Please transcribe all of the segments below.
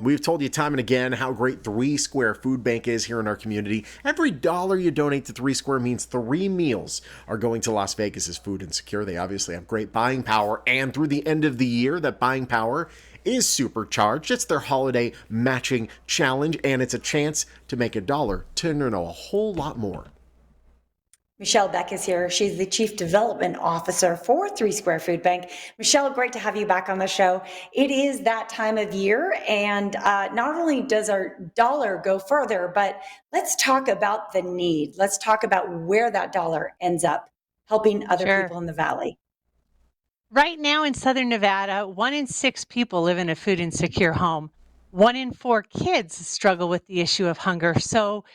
We've told you time and again how great Three Square Food Bank is here in our community. Every dollar you donate to Three Square means 3 meals are going to Las Vegas's Food Insecure. They obviously have great buying power, and through the end of the year, that buying power is supercharged. It's their holiday matching challenge, and it's a chance to make a dollar turn into a whole lot more. Michelle Beck is here. She's the Chief Development Officer for Three Square Food Bank. Michelle, great to have you back on the show. It is that time of year, and not only does our dollar go further, but let's talk about the need. Let's talk about where that dollar ends up helping other Sure. people in the Valley. Right now in Southern Nevada, 1 in 6 people live in a food insecure home. 1 in 4 kids struggle with the issue of hunger. So,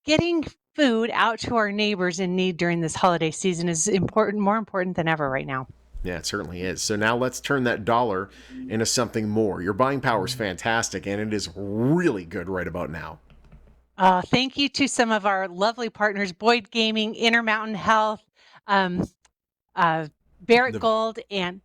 getting food out to our neighbors in need during this holiday season is important, more important than ever right now. Yeah, it certainly is. So now let's turn that dollar into something more. Your buying power is fantastic, and it is really good right about now. Thank you to some of our lovely partners, Boyd Gaming, Intermountain Health, um, uh, Barrett The Gold, and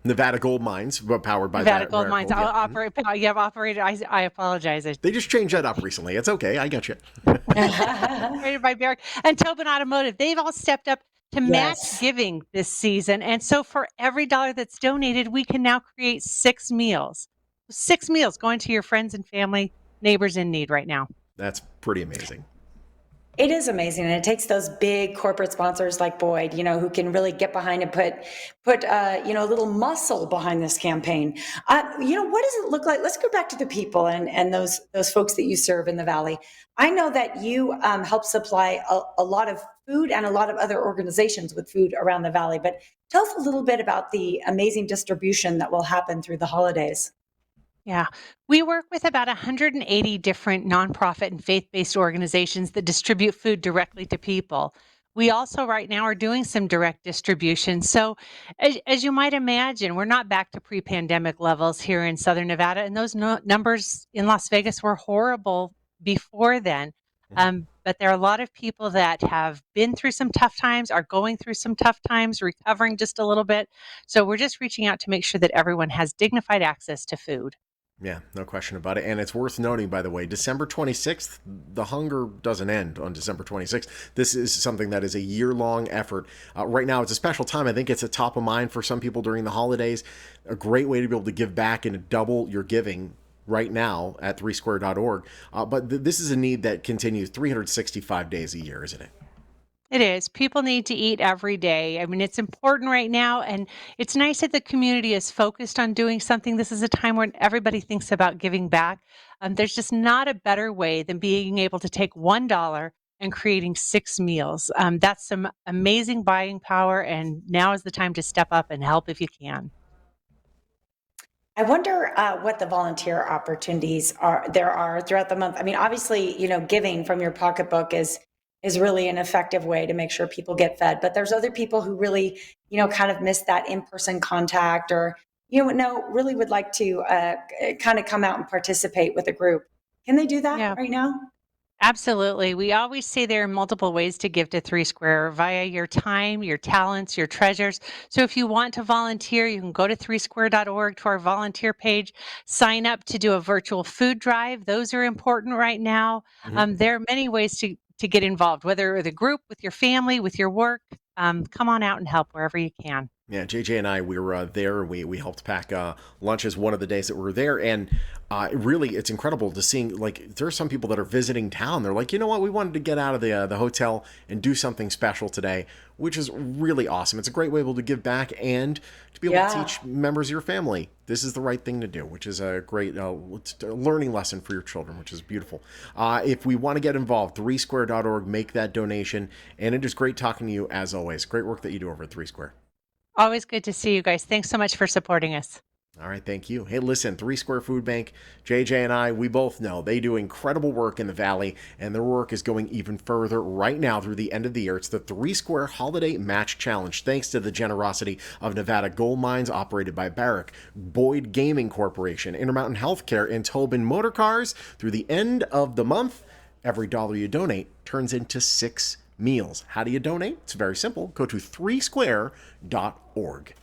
Nevada Gold Mines, powered by Nevada Gold Barrick Mines. Gold. I'll Yeah. operate. You have operated. I apologize. They just changed that up recently. It's okay. I got you. Operated by Barrick and Tobin Automotive. They've all stepped up to match Yes. giving this season. And so for every dollar that's donated, we can now create 6 meals. 6 meals going to your friends and family, neighbors in need right now. That's pretty amazing. It is amazing, and it takes those big corporate sponsors like Boyd, who can really get behind and put a little muscle behind this campaign. What does it look like? Let's go back to the people and those folks that you serve in the Valley. I know that you help supply a lot of food and a lot of other organizations with food around the Valley. But tell us a little bit about the amazing distribution that will happen through the holidays. Yeah. We work with about 180 different nonprofit and faith based organizations that distribute food directly to people. We also, right now, are doing some direct distribution. So, as you might imagine, we're not back to pre pandemic levels here in Southern Nevada, and those numbers in Las Vegas were horrible before then. But there are a lot of people that have been through some tough times, are going through some tough times, recovering just a little bit. So, we're just reaching out to make sure that everyone has dignified access to food. Yeah, no question about it. And it's worth noting, by the way, December 26th, the hunger doesn't end on December 26th. This is something that is a year-long effort. Right now, it's a special time. I think it's a top of mind for some people during the holidays. A great way to be able to give back and to double your giving right now at threesquare.org. But this is a need that continues 365 days a year, isn't it? It is. People need to eat every day. I mean, it's important right now, and it's nice that the community is focused on doing something. This is a time when everybody thinks about giving back. There's just not a better way than being able to take $1 and creating 6 meals. That's some amazing buying power, and now is the time to step up and help if you can. I wonder what the volunteer opportunities are throughout the month. I mean, obviously, giving from your pocketbook is really an effective way to make sure people get fed. But there's other people who really, kind of miss that in-person contact, or really would like to kind of come out and participate with a group. Can they do that Yeah. right now? Absolutely. We always say there are multiple ways to give to Three Square via your time, your talents, your treasures. So if you want to volunteer, you can go to threesquare.org to our volunteer page, sign up to do a virtual food drive. Those are important right now. Mhm. There are many ways to get involved, whether with a group, with your family, with your work. Come on out and help wherever you can. Yeah, JJ and I, we were there. We helped pack lunches one of the days that we were there, and really, it's incredible to seeing. Like, there are some people that are visiting town. They're like, you know what, we wanted to get out of the hotel and do something special today, which is really awesome. It's a great way to be able to give back and to be able to Yeah. teach members of your family this is the right thing to do, which is a great learning lesson for your children, which is beautiful. If we want to get involved, threesquare.org, make that donation, and it is great talking to you as always. Great work that you do over at Three Square. Always good to see you guys. Thanks so much for supporting us. All right, thank you. Hey, listen, Three Square Food Bank, JJ and I, we both know they do incredible work in the Valley, and their work is going even further right now through the end of the year. It's the Three Square Holiday Match Challenge, thanks to the generosity of Nevada Gold Mines, operated by Barrick, Boyd Gaming Corporation, Intermountain Healthcare, and Tobin Motor Cars. Through the end of the month, every dollar you donate turns into 6 meals. How do you donate? It's very simple. Go to threesquare.org.